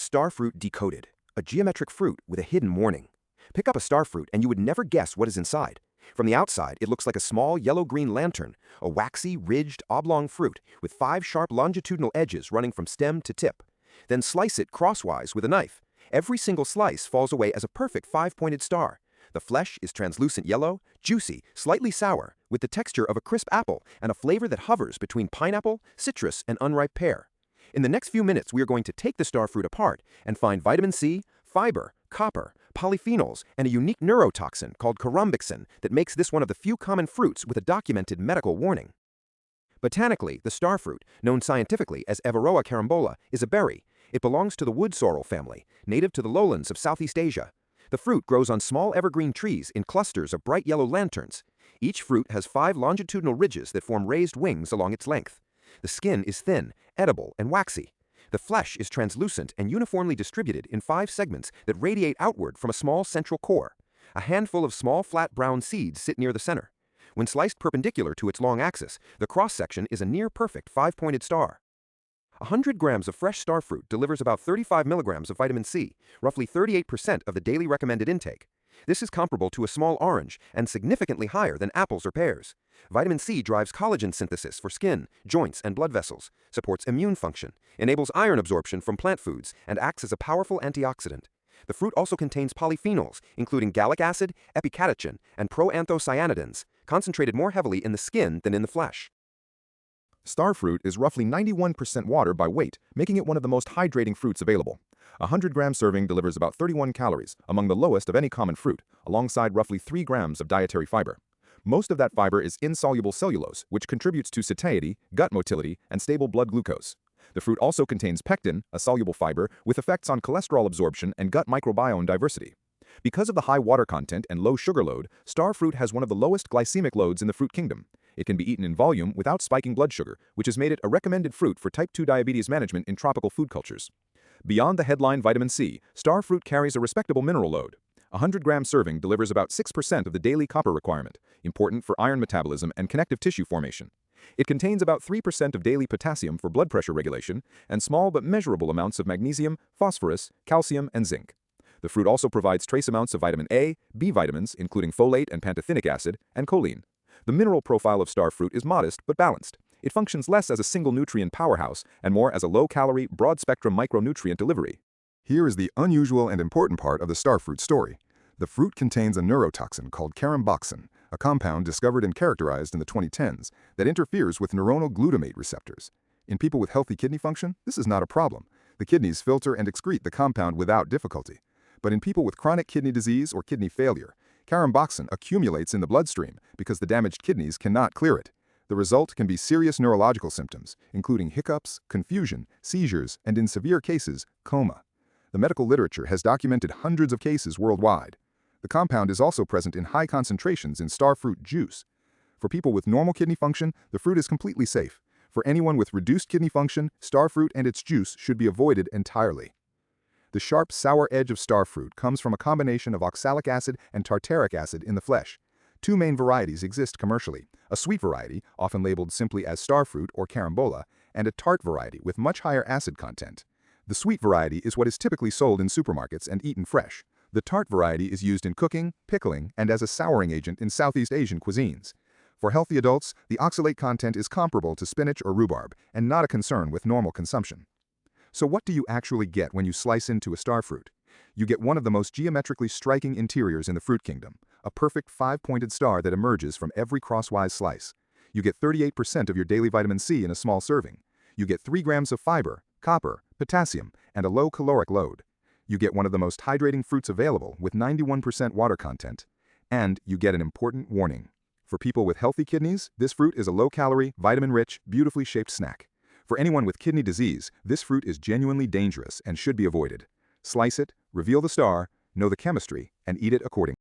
Starfruit Decoded, a geometric fruit with a hidden warning. Pick up a starfruit and you would never guess what is inside. From the outside, it looks like a small yellow-green lantern, a waxy, ridged, oblong fruit with 5 sharp longitudinal edges running from stem to tip. Then slice it crosswise with a knife. Every single slice falls away as a perfect 5-pointed star. The flesh is translucent yellow, juicy, slightly sour, with the texture of a crisp apple and a flavor that hovers between pineapple, citrus, and unripe pear. In the next few minutes, we are going to take the starfruit apart and find vitamin C, fiber, copper, polyphenols, and a unique neurotoxin called caramboxin that makes this one of the few common fruits with a documented medical warning. Botanically, the starfruit, known scientifically as Everoa carambola, is a berry. It belongs to the wood sorrel family, native to the lowlands of Southeast Asia. The fruit grows on small evergreen trees in clusters of bright yellow lanterns. Each fruit has 5 longitudinal ridges that form raised wings along its length. The skin is thin, edible, and waxy. The flesh is translucent and uniformly distributed in 5 segments that radiate outward from a small central core. A handful of small flat brown seeds sit near the center. When sliced perpendicular to its long axis, the cross-section is a near-perfect 5-pointed star. 100 grams of fresh starfruit delivers about 35 milligrams of vitamin C, roughly 38% of the daily recommended intake. This is comparable to a small orange and significantly higher than apples or pears. Vitamin C drives collagen synthesis for skin, joints, and blood vessels, supports immune function, enables iron absorption from plant foods, and acts as a powerful antioxidant. The fruit also contains polyphenols, including gallic acid, epicatechin, and proanthocyanidins, concentrated more heavily in the skin than in the flesh. Starfruit is roughly 91% water by weight, making it one of the most hydrating fruits available. A 100-gram serving delivers about 31 calories, among the lowest of any common fruit, alongside roughly 3 grams of dietary fiber. Most of that fiber is insoluble cellulose, which contributes to satiety, gut motility, and stable blood glucose. The fruit also contains pectin, a soluble fiber, with effects on cholesterol absorption and gut microbiome diversity. Because of the high water content and low sugar load, starfruit has one of the lowest glycemic loads in the fruit kingdom. It can be eaten in volume without spiking blood sugar, which has made it a recommended fruit for type 2 diabetes management in tropical food cultures. Beyond the headline vitamin C, starfruit carries a respectable mineral load. A 100-gram serving delivers about 6% of the daily copper requirement, important for iron metabolism and connective tissue formation. It contains about 3% of daily potassium for blood pressure regulation, and small but measurable amounts of magnesium, phosphorus, calcium, and zinc. The fruit also provides trace amounts of vitamin A, B vitamins, including folate and pantothenic acid, and choline. The mineral profile of starfruit is modest but balanced. It functions less as a single nutrient powerhouse and more as a low-calorie, broad-spectrum micronutrient delivery. Here is the unusual and important part of the starfruit story. The fruit contains a neurotoxin called caramboxin, a compound discovered and characterized in the 2010s that interferes with neuronal glutamate receptors. In people with healthy kidney function, this is not a problem. The kidneys filter and excrete the compound without difficulty. But in people with chronic kidney disease or kidney failure, caramboxin accumulates in the bloodstream because the damaged kidneys cannot clear it. The result can be serious neurological symptoms, including hiccups, confusion, seizures, and in severe cases, coma. The medical literature has documented hundreds of cases worldwide. The compound is also present in high concentrations in starfruit juice. For people with normal kidney function, the fruit is completely safe. For anyone with reduced kidney function, starfruit and its juice should be avoided entirely. The sharp, sour edge of starfruit comes from a combination of oxalic acid and tartaric acid in the flesh. 2 main varieties exist commercially, a sweet variety, often labeled simply as starfruit or carambola, and a tart variety with much higher acid content. The sweet variety is what is typically sold in supermarkets and eaten fresh. The tart variety is used in cooking, pickling, and as a souring agent in Southeast Asian cuisines. For healthy adults, the oxalate content is comparable to spinach or rhubarb, and not a concern with normal consumption. So what do you actually get when you slice into a starfruit? You get one of the most geometrically striking interiors in the fruit kingdom, a perfect 5-pointed star that emerges from every crosswise slice. You get 38% of your daily vitamin C in a small serving. You get 3 grams of fiber, copper, potassium, and a low caloric load. You get one of the most hydrating fruits available with 91% water content. And you get an important warning. For people with healthy kidneys, this fruit is a low-calorie, vitamin-rich, beautifully shaped snack. For anyone with kidney disease, this fruit is genuinely dangerous and should be avoided. Slice it, reveal the star, know the chemistry, and eat it accordingly.